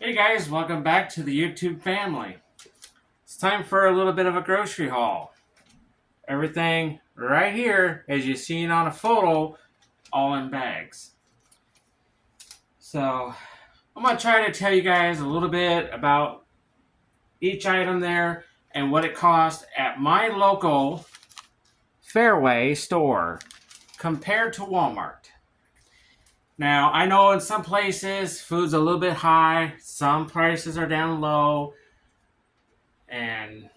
Hey guys, welcome back to the YouTube family. It's time for a little bit of a grocery haul. Everything right here, as you seen on a photo, all in bags. So, I'm going to try to tell you guys a little bit about each item there and what it cost at my local Fareway store compared to Walmart. Now, I know in some places food's a little bit high, some prices are down low, and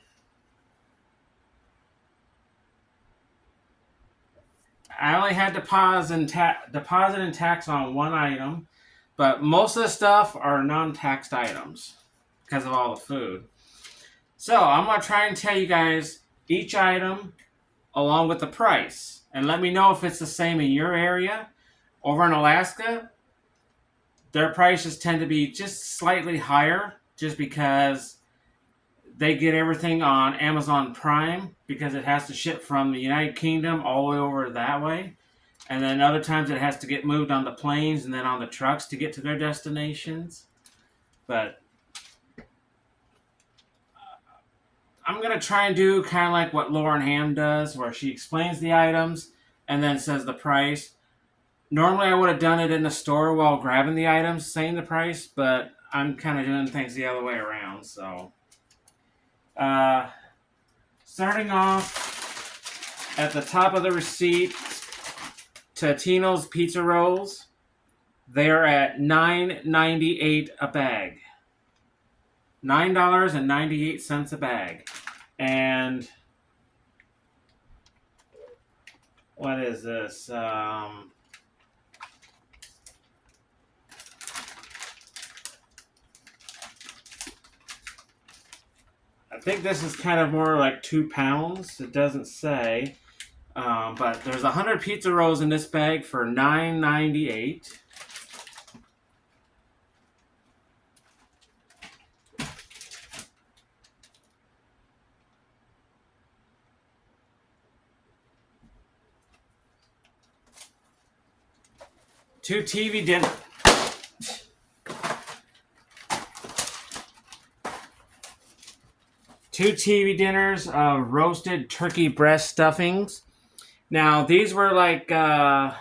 I only had deposit and tax on one item, but most of the stuff are non-taxed items because of all the food. So I'm gonna try and tell you guys each item along with the price, and let me know if it's the same in your area. Over in Alaska, their prices tend to be just slightly higher, just because they get everything on Amazon Prime because it has to ship from the United Kingdom all the way over that way. And then other times it has to get moved on the planes and then on the trucks to get to their destinations. But I'm going to try and do kind of like what Lauren Ham does, where she explains the items and then says the price. Normally I would have done it in the store while grabbing the items, saying the price, but I'm kind of doing things the other way around. So, starting off at the top of the receipt, Totino's Pizza Rolls. They are at $9.98 a bag. $9.98 a bag. And what is this? I think this is kind of more like 2 pounds. It doesn't say. But there's 100 pizza rolls in this bag for $9.98. Two TV dinner. Two TV dinners of roasted turkey breast stuffings. Now these were like 3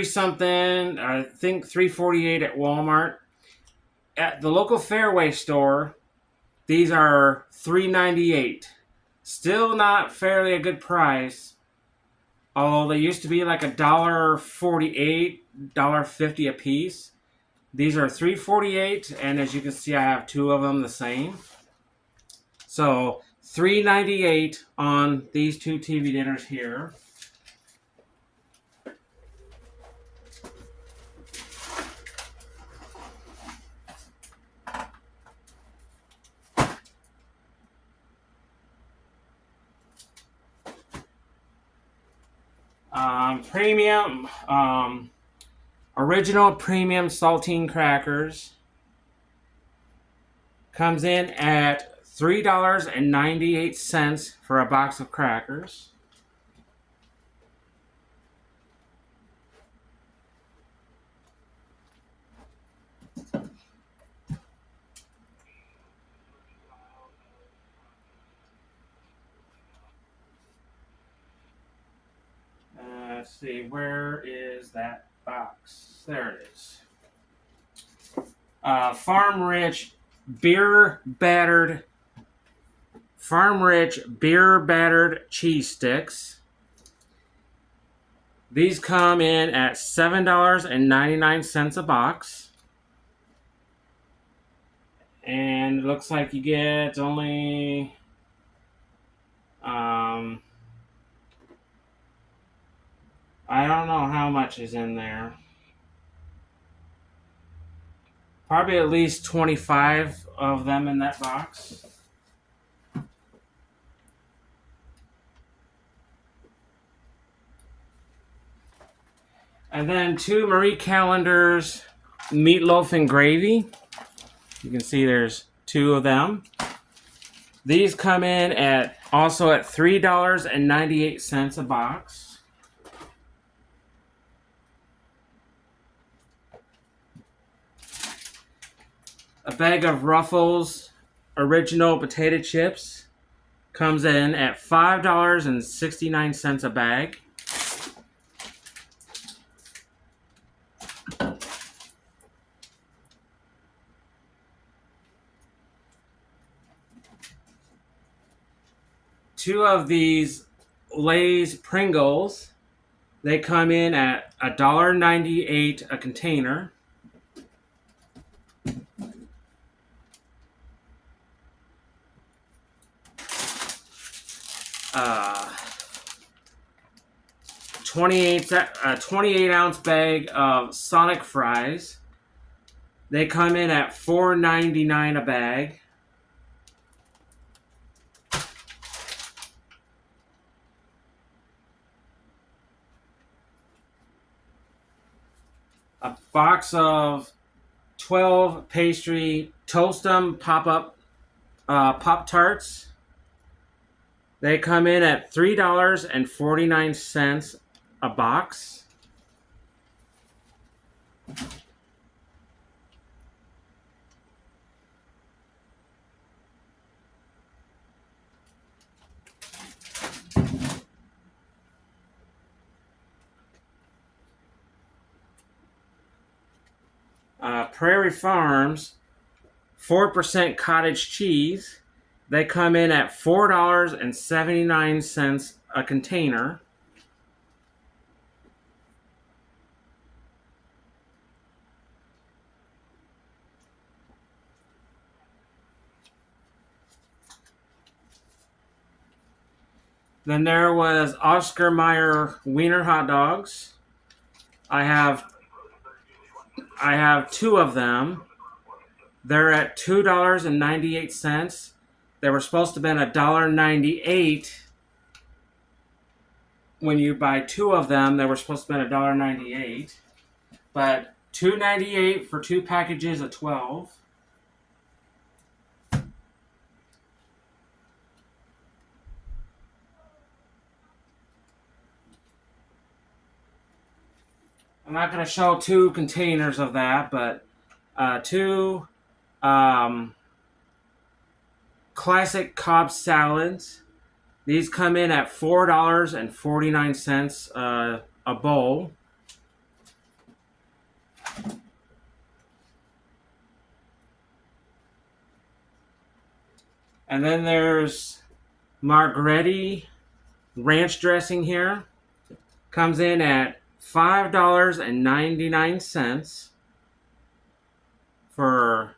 something. I think $3.48 at Walmart. At the local Fareway store, these are $3.98. Still not fairly a good price. Although they used to be like $1.48, $1.50 a piece. These are $3.48, and as you can see, I have 2 of them the same. So $3.98 on these 2 TV dinners here. Premium, original premium saltine crackers comes in at $3.98 for a box of crackers. Let's see, where is that box? There it is. Farm Rich beer battered cheese sticks. These come in at $7.99 a box. And it looks like you get only I don't know how much is in there. Probably at least 25 of them in that box. And then 2 Marie Callender's meatloaf and gravy. You can see there's 2 of them. These come in at also at $3.98 a box. A bag of Ruffles original potato chips comes in at $5.69 a bag. Two of these Lay's Pringles, they come in at $1.98 a container. Uh, 28 ounce bag of Sonic fries. They come in at $4.99 a bag. A box of 12 pastry Toast-'em Pop-Tarts. They come in at $3.49 a box. Prairie Farms 4% cottage cheese. They come in at $4.79 a container. Then there was Oscar Mayer Wiener hot dogs. I have two of them. They're at $2.98. They were supposed to have been $1.98. When you buy two of them, they were supposed to be $1.98. But $2.98 for two packages of 12. I'm not going to show two containers of that, but two classic Cobb salads. These come in at $4.49 a bowl. And then there's Margretti ranch dressing here. Comes in at $5.99 for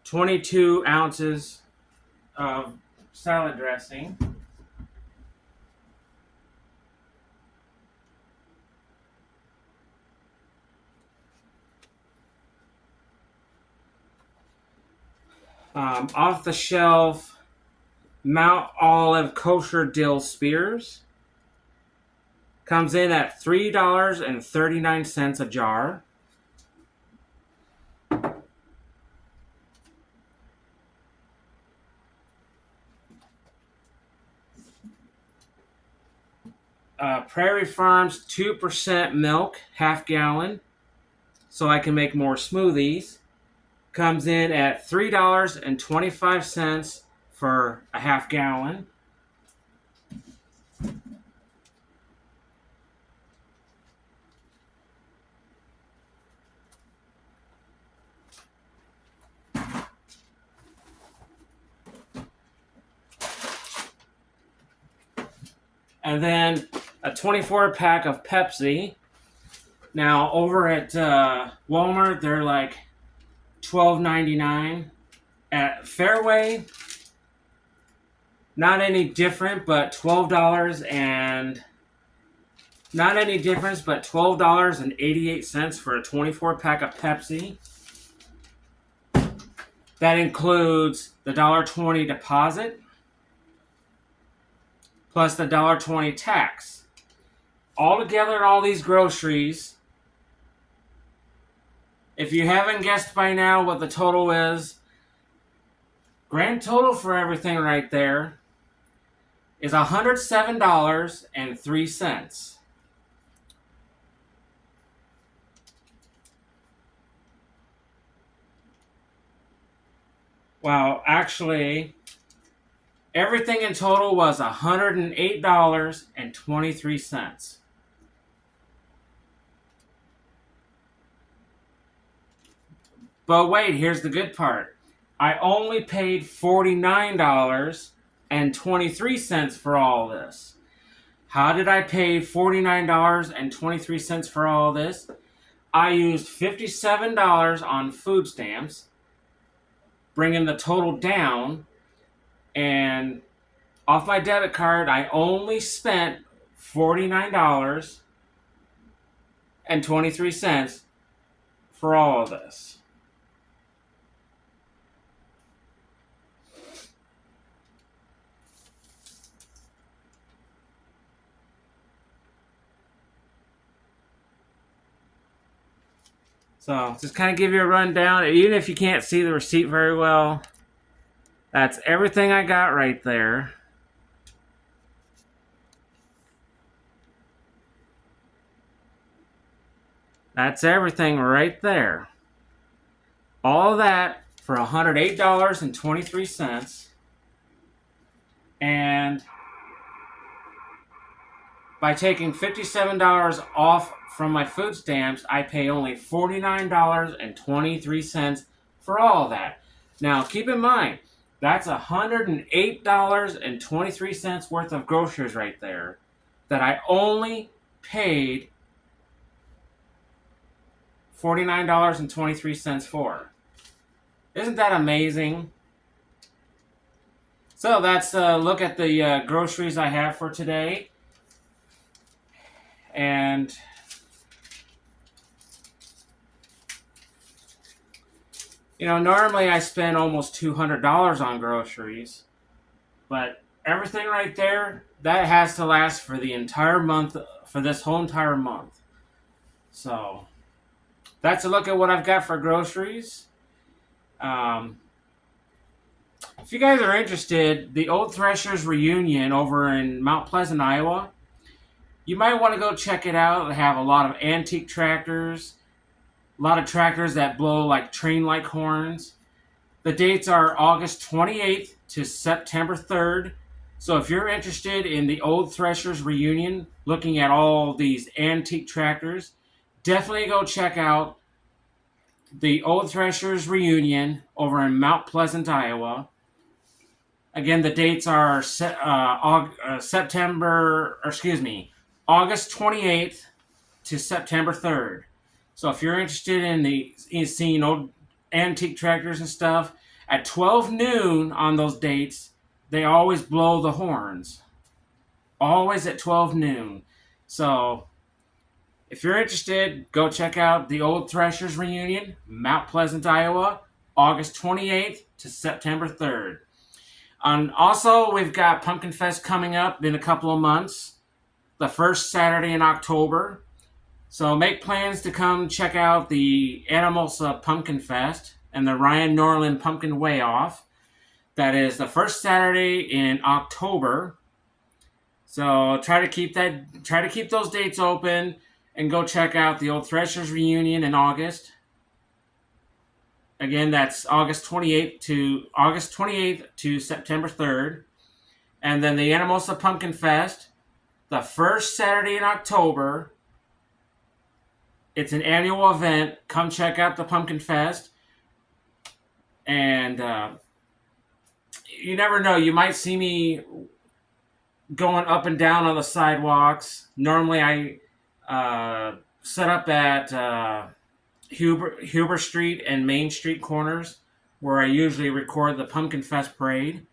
22 ounces of salad dressing. Off the shelf Mount Olive kosher dill spears. Comes in at $3.39 a jar. Prairie Farms 2% milk, half gallon, so I can make more smoothies. Comes in at $3.25 for a half gallon. And then a 24 pack of Pepsi. Now over at Walmart, they're like $12.99. At Fareway, not any different, but $12.88 for a 24 pack of Pepsi. That includes the $1.20 deposit plus the $1.20 tax. Altogether, all these groceries, if you haven't guessed by now what the total is, grand total for everything right there is $107.03. Well, actually, everything in total was $108.23. But wait, here's the good part. I only paid $49.23 for all this. How did I pay $49.23 for all this? I used $57 on food stamps, bringing the total down, and off my debit card, I only spent $49.23 for all of this. So, just kind of give you a rundown. Even if you can't see the receipt very well, that's everything I got right there. That's everything right there. All that for $108.23. And by taking $57 off from my food stamps, I pay only $49.23 for all of that. Now, keep in mind, that's $108.23 worth of groceries right there that I only paid $49.23 for. Isn't that amazing? So that's a look at the groceries I have for today. And normally I spend almost $200 on groceries, but everything right there, that has to last for the entire month, for this whole entire month. So that's a look at what I've got for groceries. If you guys are interested, the old Threshers reunion over in Mount Pleasant, Iowa, you might want to go check it out. They have a lot of antique tractors, a lot of tractors that blow like train-like horns. The dates are August 28th to September 3rd. So if you're interested in the old Threshers reunion, looking at all these antique tractors, definitely go check out the old Threshers reunion over in Mount Pleasant, Iowa. Again, the dates are August 28th to September 3rd. So if you're interested in seeing old antique tractors and stuff, at 12 noon on those dates, they always blow the horns. Always at 12 noon. So if you're interested, go check out the old Threshers reunion, Mount Pleasant, Iowa, August 28th to September 3rd. Also, we've got Pumpkinfest coming up in a couple of months, the first Saturday in October. So make plans to come check out the Anamosa Pumpkinfest and the Ryan Norland Pumpkin Way Off. That is the first Saturday in October. So try to keep those dates open and go check out the old Threshers reunion in August. Again, that's August 28th to September 3rd. And then the Anamosa Pumpkin Fest, the first Saturday in October. It's an annual event. Come check out the Pumpkin Fest. And you never know. You might see me going up and down on the sidewalks. Normally I set up at Huber Street and Main Street corners, where I usually record the Pumpkin Fest parade.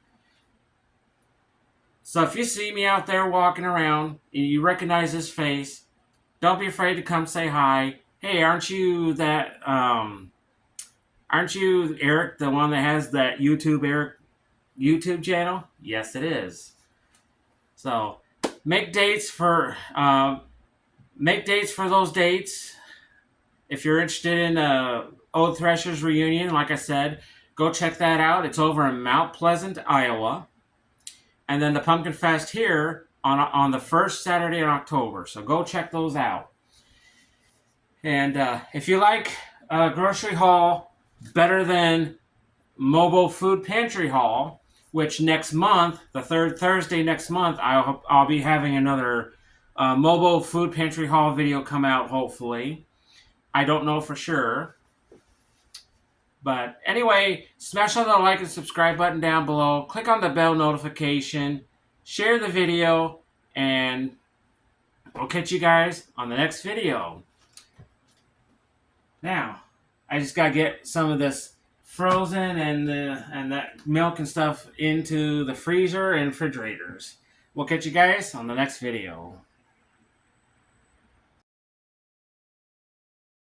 So if you see me out there walking around and you recognize this face, don't be afraid to come say hi. Hey, aren't you Eric, the one that has that YouTube channel? Yes, it is. So make dates for those dates. If you're interested in Old Threshers reunion, like I said, go check that out. It's over in Mount Pleasant, Iowa. And then the Pumpkin Fest here on the first Saturday in October. So go check those out. And if you like grocery haul better than mobile food pantry haul, which next month, the third Thursday next month, I'll be having another mobile food pantry haul video come out, hopefully. I don't know for sure. But anyway, smash on the like and subscribe button down below. Click on the bell notification. Share the video. And we'll catch you guys on the next video. Now, I just got to get some of this frozen and that milk and stuff into the freezer and refrigerators. We'll catch you guys on the next video.